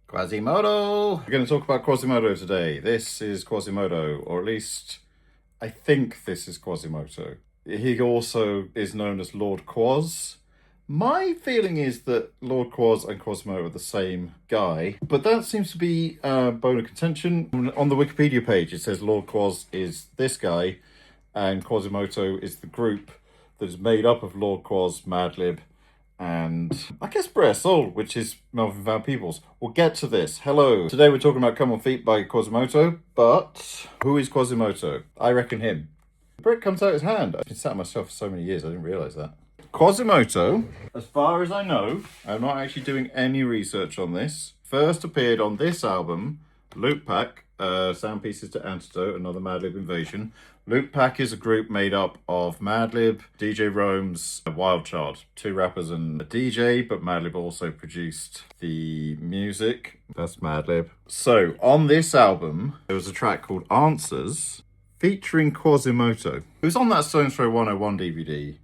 Quasimoto! We're going to talk about Quasimoto today. This is Quasimoto, or at least I think this is Quasimoto. He also is known as Lord Quas. My feeling is that Lord Quas and Quasimoto are the same guy, but that seems to be a bone of contention. On the Wikipedia page, it says Lord Quas is this guy, and Quasimoto is the group that is made up of Lord Quas, Madlib, and I guess Brer Soul, which is Melvin Van Peebles. We'll get to this. Hello. Today we're talking about Come On Feet by Quasimoto, but who is Quasimoto? I reckon him. The brick comes out his hand. I've been sat on myself for so many years, I didn't realise that. Quasimoto, as far as I know, I'm not actually doing any research on this, first appeared on this album, Loop Pack, Sound Pieces to Antidote, another Madlib invasion. Loop Pack is a group made up of Madlib, DJ Rome's, Wildchild, two rappers and a DJ, but Madlib also produced the music. That's Madlib. So, on this album, there was a track called Answers, featuring Quasimoto. It was on that Stones Throw 101 DVD.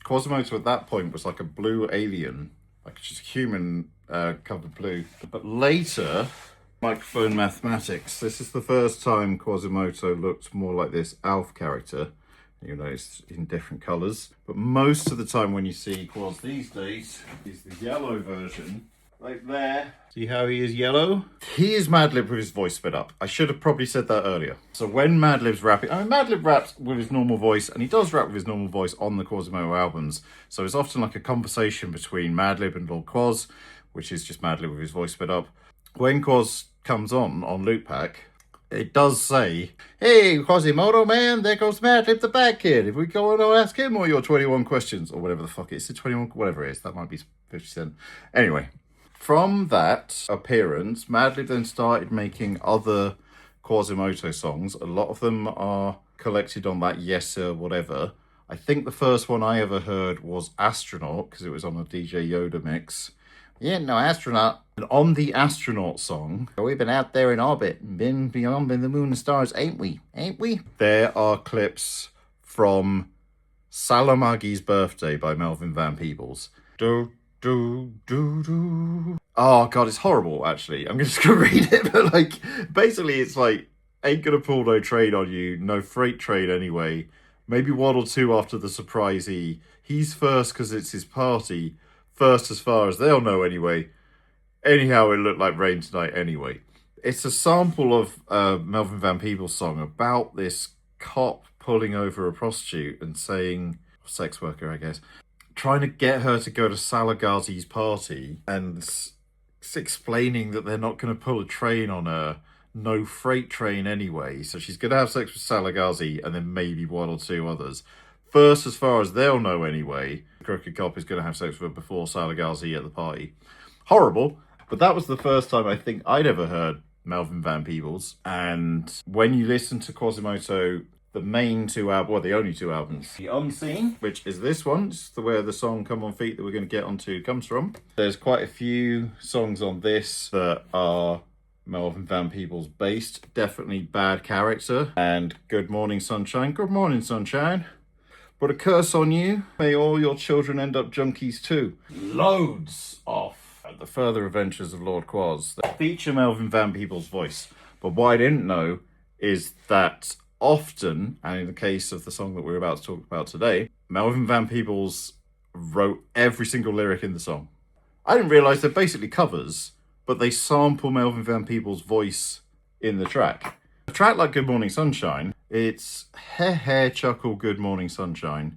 Quasimoto at that point was like a blue alien, like just human covered blue. But later, microphone mathematics. This is the first time Quasimoto looked more like this Alf character. You know, it's in different colours. But most of the time when you see Quas these days, is the yellow version. Right there. See how he is yellow? He is Madlib with his voice sped up. I should have probably said that earlier. So when Madlib's rapping, Madlib raps with his normal voice, and he does rap with his normal voice on the Quasimoto albums. So it's often like a conversation between Madlib and Lord Quas, which is just Madlib with his voice sped up. When Quas comes on Loop Pack, it does say, "Hey, Quasimoto, man, there goes Madlib the bad kid. If we go and ask him all your 21 questions," or whatever the fuck it is, 21, whatever it is, that might be 50 Cent. Anyway, from that appearance, Madlib then started making other Quasimoto songs. A lot of them are collected on that Yes Sir Whatever. I think the first one I ever heard was Astronaut, because it was on a DJ Yoda mix. Yeah, no, astronaut. And on the Astronaut song, we've been out there in orbit, been beyond the moon and stars, ain't we? Ain't we? There are clips from Salamagi's Birthday by Melvin Van Peebles. Do. Oh god, it's horrible actually. I'm just gonna read it, but like basically it's like, ain't gonna pull no train on you, no freight train anyway. Maybe one or two after the surprisey. He's first because it's his party. First as far as they'll know anyway. Anyhow, it looked like rain tonight anyway. It's a sample of Melvin Van Peebles' song about this cop pulling over a prostitute and saying, sex worker I guess, trying to get her to go to Salagazi's party and explaining that they're not going to pull a train on her, no freight train anyway, so she's going to have sex with Salagazi and then maybe one or two others. First, as far as they'll know anyway, the crooked cop is going to have sex with her before Salagazi at the party. Horrible, but that was the first time I think I'd ever heard Melvin Van Peebles. And when you listen to Quasimoto, the main two albums, well, the only two albums, The Unseen, which is this one, it's where the song Come On Feet that we're going to get onto comes from. There's quite a few songs on this that are Melvin Van Peebles based. Definitely Bad Character and Good Morning Sunshine. Good morning, sunshine. But a curse on you. May all your children end up junkies too. Loads of The Further Adventures of Lord Quas that feature Melvin Van Peebles' voice. But what I didn't know is that often, and in the case of the song that we're about to talk about today, Melvin Van Peebles wrote every single lyric in the song. I didn't realise they're basically covers, but they sample Melvin Van Peebles' voice in the track. A track like Good Morning Sunshine, it's hair chuckle Good Morning Sunshine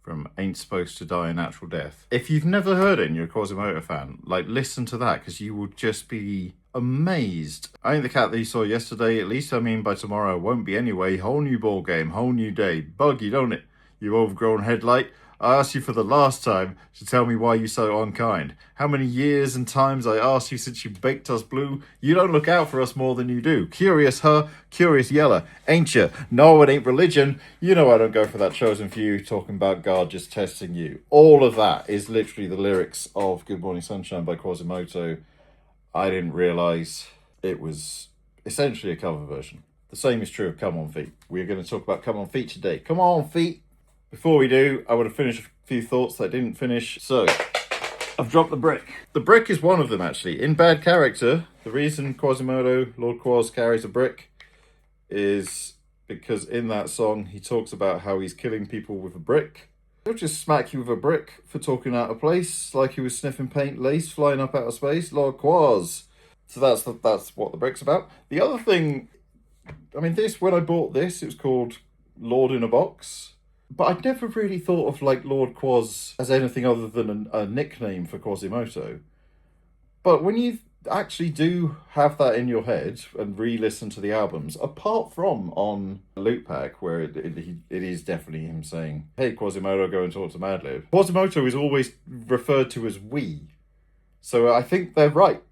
from Ain't Supposed to Die a Natural Death. If you've never heard it and you're a Quasimoto fan, like listen to that because you will just be amazed. I ain't the cat that you saw yesterday, at least I mean by tomorrow won't be anyway. Whole new ball game, whole new day. Buggy, don't it? You overgrown headlight. I asked you for the last time to tell me why you so unkind. How many years and times I asked you since you baked us blue? You don't look out for us more than you do. Curious her, curious yeller, ain't you? No, it ain't religion. You know I don't go for that chosen few, talking about God just testing you. All of that is literally the lyrics of Good Morning Sunshine by Quasimoto. I didn't realise it was essentially a cover version. The same is true of Come On Feet. We're going to talk about Come On Feet today. Come on, feet! Before we do, I want to finish a few thoughts that I didn't finish. So, I've dropped the brick. The brick is one of them, actually. In Bad Character, the reason Quasimoto, Lord Quas, carries a brick is because in that song he talks about how he's killing people with a brick. He'll just smack you with a brick for talking out of place, like he was sniffing paint lace flying up out of space. Lord Quas. So that's what the brick's about. The other thing, I mean, when I bought this, it was called Lord in a Box. But I'd never really thought of like Lord Quas as anything other than a nickname for Quasimoto. But when you actually do have that in your head and re-listen to the albums, apart from on Loot Pack, where it is definitely him saying, "Hey Quasimoto, go and talk to Madlib," Quasimoto is always referred to as we. So I think they're right.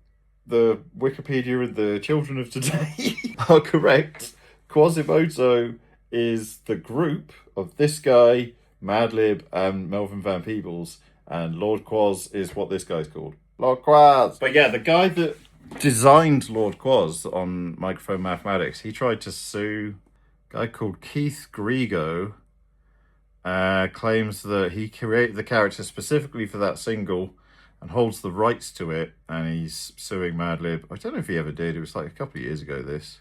The Wikipedia and the children of today are correct. Quasimoto is the group of this guy, Madlib, and Melvin Van Peebles, and Lord Quas is what this guy's called. Lord Quas! But yeah, the guy that designed Lord Quas on Microphone Mathematics, he tried to sue a guy called Keith Grego, claims that he created the character specifically for that single and holds the rights to it, and he's suing Madlib. I don't know if he ever did, it was like a couple of years ago, this.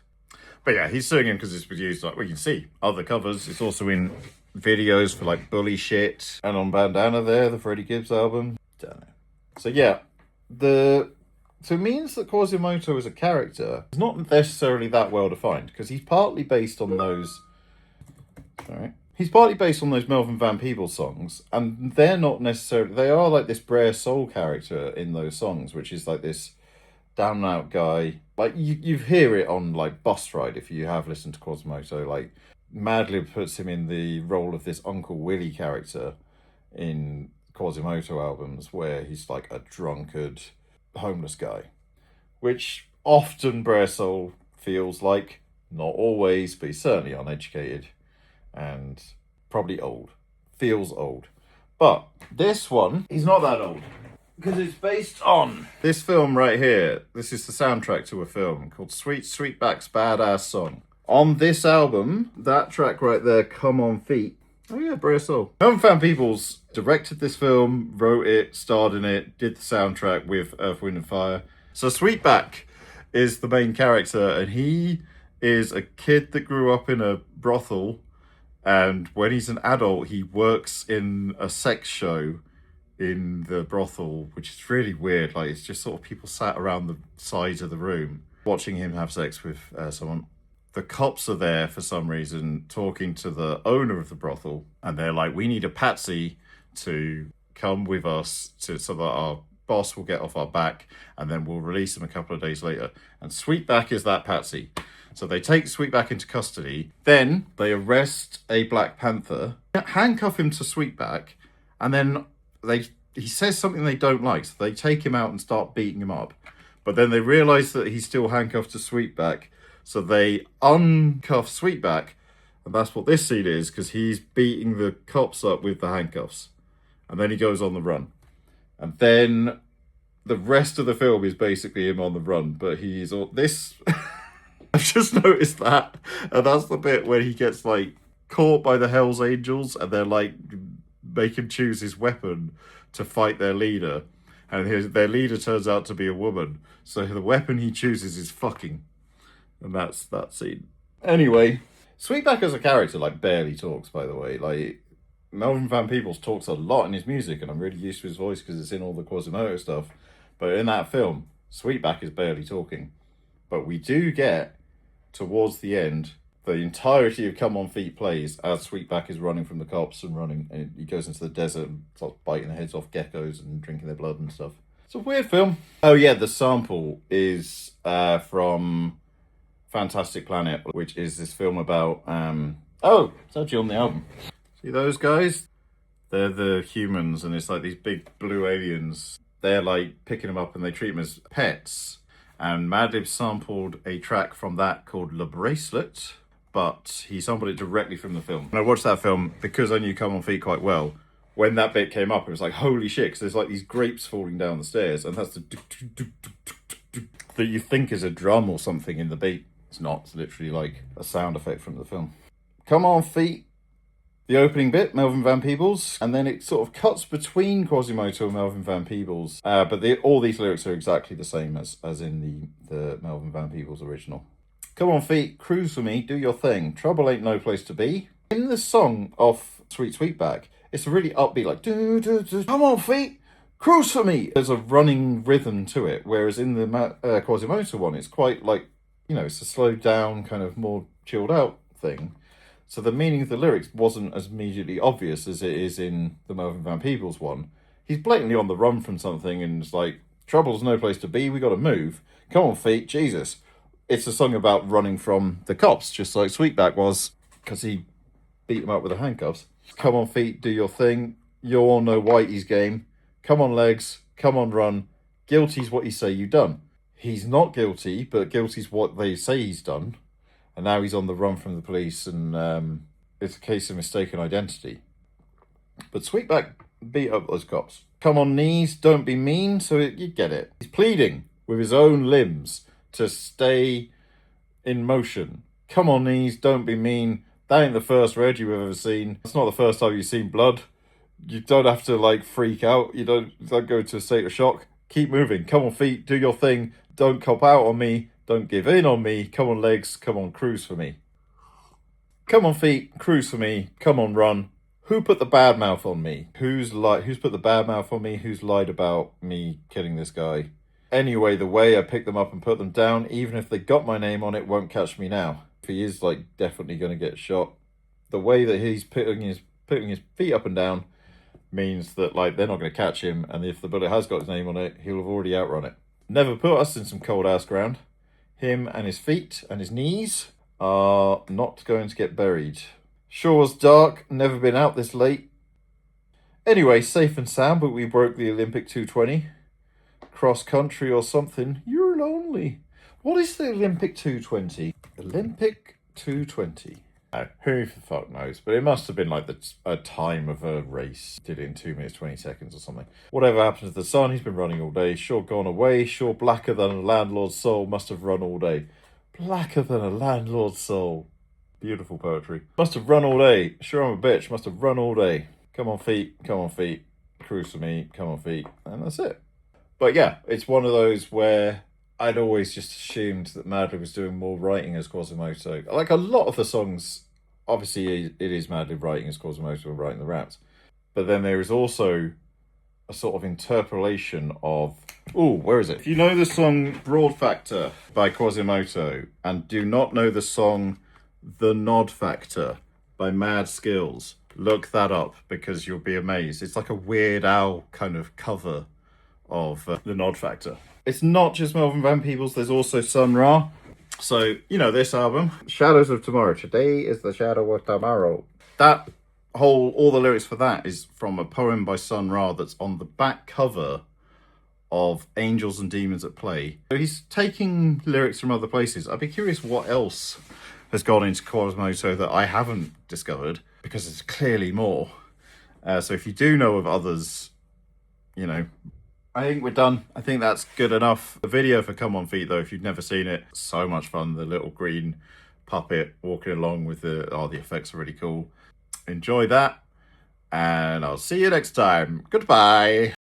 But yeah, he's suing him because it's been used, like we can see, other covers. It's also in videos for like Bully Shit and on Bandana there, the Freddie Gibbs album. Don't know. So yeah, so it means that Quasimoto as a character is not necessarily that well defined because he's partly based on those. Sorry. He's partly based on those Melvin Van Peebles songs, and they're not necessarily. They are like this Brer Soul character in those songs, which is like this down and out guy. Like you hear it on like Bus Ride if you have listened to Quasimoto. Like Madlib puts him in the role of this Uncle Willie character in Quasimoto albums, where he's like a drunkard, homeless guy, which often Brer Soul feels like. Not always, but he's certainly uneducated and probably old. Feels old. But this one, he's not that old. Because it's based on this film right here. This is the soundtrack to a film called Sweetback's Badass Song. On this album, that track right there, Come On Feet. Oh yeah, Brer Soul. Melvin Van Peebles directed this film, wrote it, starred in it, did the soundtrack with Earth, Wind and Fire. So Sweetback is the main character, and he is a kid that grew up in a brothel, and when he's an adult, he works in a sex show in the brothel, which is really weird. Like, it's just sort of people sat around the sides of the room watching him have sex with someone. The cops are there for some reason talking to the owner of the brothel, and they're like, we need a patsy to come with us so that our boss will get off our back, and then we'll release him a couple of days later. And Sweetback is that patsy. So they take Sweetback into custody. Then they arrest a Black Panther, handcuff him to Sweetback, and then he says something they don't like, so they take him out and start beating him up. But then they realise that he's still handcuffed to Sweetback, so they uncuff Sweetback, and that's what this scene is, because he's beating the cops up with the handcuffs. And then he goes on the run. And then the rest of the film is basically him on the run, but he's all this. I've just noticed that, and that's the bit where he gets like caught by the Hells Angels, and they're like make him choose his weapon to fight their leader, and their leader turns out to be a woman, so the weapon he chooses is fucking, and that's that scene. Anyway, Sweetback as a character like barely talks, by the way. Like, Melvin Van Peebles talks a lot in his music, and I'm really used to his voice because it's in all the Quasimoto stuff, but in that film Sweetback is barely talking. But we do get towards the end the entirety of Come On Feet plays as Sweetback is running from the cops and he goes into the desert and starts biting the heads off geckos and drinking their blood and stuff. It's a weird film. Oh yeah, the sample is from Fantastic Planet, which is this film about it's actually on the album. See those guys? They're the humans, and it's like these big blue aliens. They're like picking them up and they treat them as pets. And Madlib sampled a track from that called Le Bracelet, but he sampled it directly from the film. And I watched that film because I knew Come On Feet quite well. When that bit came up, it was like, holy shit, because there's like these grapes falling down the stairs, and that's the that you think is a drum or something in the beat. It's not. It's literally like a sound effect from the film. Come On Feet the opening bit, Melvin Van Peebles, and then it sort of cuts between Quasimoto and Melvin Van Peebles. But all these lyrics are exactly the same as in the Melvin Van Peebles original. Come on feet, cruise for me, do your thing. Trouble ain't no place to be. In the song off Sweetback, it's a really upbeat, like, do, do, do. Come on feet, cruise for me. There's a running rhythm to it, whereas in the Quasimoto one, it's quite like, it's a slowed down, kind of more chilled out thing. So the meaning of the lyrics wasn't as immediately obvious as it is in the Melvin Van Peebles one. He's blatantly on the run from something and it's like, trouble's no place to be, we got to move. Come on feet, Jesus. It's a song about running from the cops, just like Sweetback was, because he beat him up with the handcuffs. Come on feet, do your thing. You all know Whitey's game. Come on legs, come on run. Guilty's what you say you done. He's not guilty, but guilty's what they say he's done. And now he's on the run from the police, and it's a case of mistaken identity. But Sweetback beat up those cops. Come on knees, don't be mean, so you get it. He's pleading with his own limbs to stay in motion. Come on knees, don't be mean. That ain't the first red you've ever seen. It's not the first time you've seen blood. You don't have to freak out. You don't go into a state of shock. Keep moving. Come on feet, do your thing. Don't cop out on me. Don't give in on me. Come on legs, come on cruise for me. Come on feet, cruise for me. Come on run. Who put the bad mouth on me? Who's put the bad mouth on me? Who's lied about me killing this guy? Anyway, the way I pick them up and put them down, even if they got my name on it, won't catch me now. If he is definitely going to get shot, the way that he's putting his feet up and down means that they're not going to catch him, and if the bullet has got his name on it, he'll have already outrun it. Never put us in some cold ass ground. Him and his feet and his knees are not going to get buried. Sure was dark, never been out this late. Anyway, safe and sound, but we broke the Olympic 220. Cross country or something. You're lonely. What is the Olympic 220? Olympic 220. Who the fuck knows? But it must have been a time of a race. Did it in 2 minutes, 20 seconds or something. Whatever happened to the sun, he's been running all day. Sure gone away. Sure blacker than a landlord's soul. Must have run all day. Blacker than a landlord's soul. Beautiful poetry. Must have run all day. Sure I'm a bitch. Must have run all day. Come on feet. Come on feet. Cruise for me. Come on feet. And that's it. But yeah, it's one of those where I'd always just assumed that Madlib was doing more writing as Quasimoto. A lot of the songs, obviously it is Madlib writing as Quasimoto and writing the raps. But then there is also a sort of interpolation of... where is it? If you know the song Broad Factor by Quasimoto and do not know the song The Nod Factor by Mad Skills, look that up because you'll be amazed. It's like a Weird Al kind of cover of The Nod Factor. It's not just Melvin Van Peebles, there's also Sun Ra. So, this album, Shadows of Tomorrow. Today is the shadow of tomorrow. All the lyrics for that is from a poem by Sun Ra that's on the back cover of Angels and Demons at Play. So he's taking lyrics from other places. I'd be curious what else has gone into Quasimoto that I haven't discovered, because there's clearly more. So if you do know of others, I think we're done. I think that's good enough. The video for Come On Feet, though, if you've never seen it, so much fun. The little green puppet walking along with the effects are really cool. Enjoy that, and I'll see you next time. Goodbye.